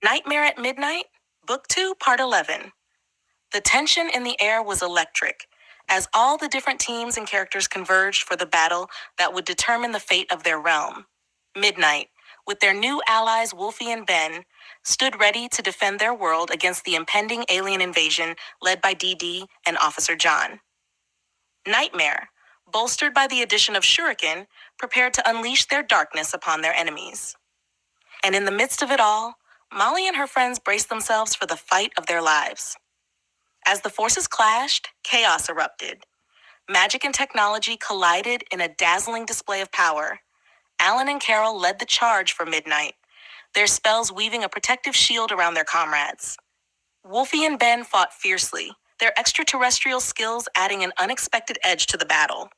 Nightmare at Midnight, Book 2, Part 11. The tension in the air was electric, as all the different teams and characters converged for the battle that would determine the fate of their realm. Midnight, with their new allies Wolfie and Ben, stood ready to defend their world against the impending alien invasion led by Dee Dee and Officer John. Nightmare, bolstered by the addition of Shuriken, prepared to unleash their darkness upon their enemies. And in the midst of it all, Molly and her friends braced themselves for the fight of their lives. As the forces clashed, chaos erupted. Magic and technology collided in a dazzling display of power. Alan and Carol led the charge for Midnight, their spells weaving a protective shield around their comrades. Wolfie and Ben fought fiercely, their extraterrestrial skills adding an unexpected edge to the battle.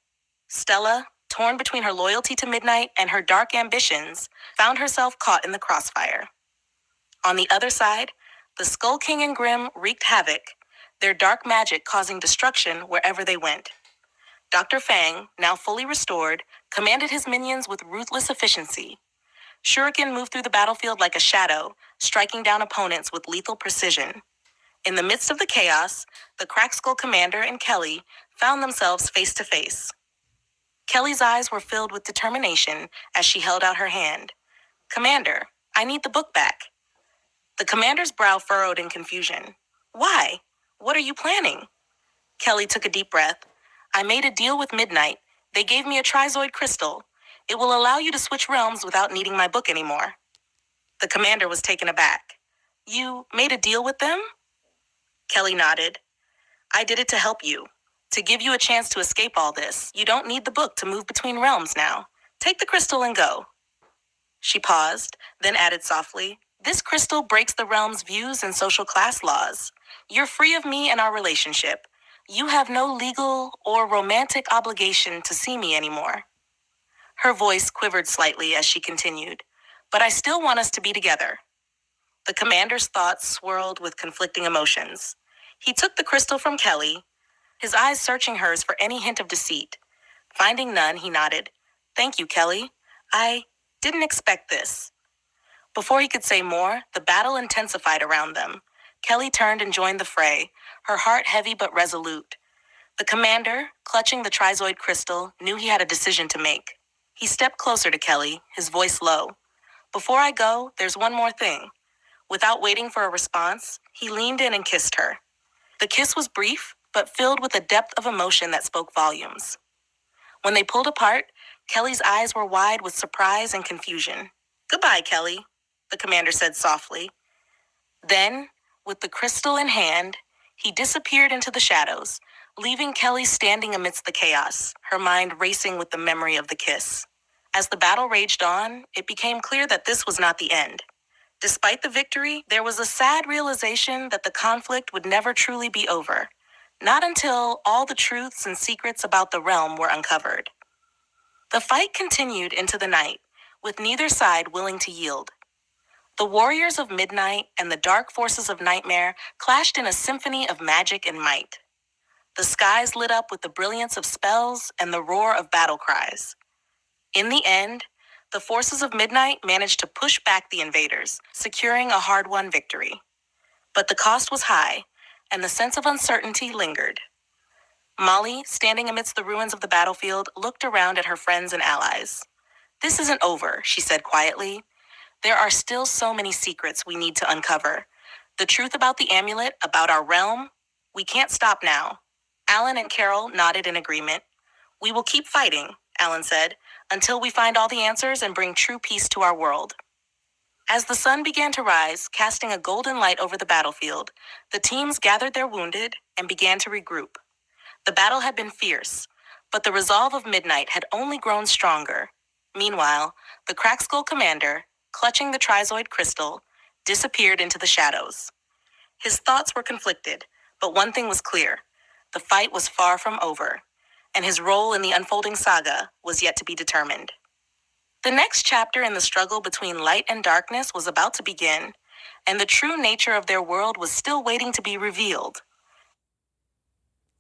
Stella, torn between her loyalty to Midnight and her dark ambitions, found herself caught in the crossfire. On the other side, the Skull King and Grimm wreaked havoc, their dark magic causing destruction wherever they went. Dr. Fang, now fully restored, commanded his minions with ruthless efficiency. Shuriken moved through the battlefield like a shadow, striking down opponents with lethal precision. In the midst of the chaos, the Crack Skull Commander and Kelly found themselves face to face. Kelly's eyes were filled with determination as she held out her hand. "Commander, I need the book back." The commander's brow furrowed in confusion. "Why? What are you planning?" Kelly took a deep breath. "I made a deal with Midnight. They gave me a trizoid crystal. It will allow you to switch realms without needing my book anymore." The commander was taken aback. "You made a deal with them?" Kelly nodded. "I did it to help you, to give you a chance to escape all this. You don't need the book to move between realms now. Take the crystal and go." She paused, then added softly, "This crystal breaks the realm's views and social class laws. You're free of me and our relationship. You have no legal or romantic obligation to see me anymore." Her voice quivered slightly as she continued, "But I still want us to be together." The commander's thoughts swirled with conflicting emotions. He took the crystal from Kelly, his eyes searching hers for any hint of deceit. Finding none, he nodded. "Thank you, Kelly. I didn't expect this." Before he could say more, the battle intensified around them. Kelly turned and joined the fray, her heart heavy but resolute. The commander, clutching the trizoid crystal, knew he had a decision to make. He stepped closer to Kelly, his voice low. "Before I go, there's one more thing." Without waiting for a response, he leaned in and kissed her. The kiss was brief, but filled with a depth of emotion that spoke volumes. When they pulled apart, Kelly's eyes were wide with surprise and confusion. "Goodbye, Kelly," the commander said softly. Then, with the crystal in hand, he disappeared into the shadows, leaving Kelly standing amidst the chaos, her mind racing with the memory of the kiss. As the battle raged on, it became clear that this was not the end. Despite the victory, there was a sad realization that the conflict would never truly be over, not until all the truths and secrets about the realm were uncovered. The fight continued into the night, with neither side willing to yield. The warriors of Midnight and the dark forces of Nightmare clashed in a symphony of magic and might. The skies lit up with the brilliance of spells and the roar of battle cries. In the end, the forces of Midnight managed to push back the invaders, securing a hard-won victory. But the cost was high, and the sense of uncertainty lingered. Molly, standing amidst the ruins of the battlefield, looked around at her friends and allies. "This isn't over," she said quietly. "There are still so many secrets we need to uncover. The truth about the amulet, about our realm. We can't stop now." Alan and Carol nodded in agreement. "We will keep fighting," Alan said, "until we find all the answers and bring true peace to our world." As the sun began to rise, casting a golden light over the battlefield, the teams gathered their wounded and began to regroup. The battle had been fierce, but the resolve of Midnight had only grown stronger. Meanwhile, the Crack Skull Commander, clutching the trizoid crystal, disappeared into the shadows. His thoughts were conflicted, but one thing was clear. The fight was far from over, and his role in the unfolding saga was yet to be determined. The next chapter in the struggle between light and darkness was about to begin, and the true nature of their world was still waiting to be revealed.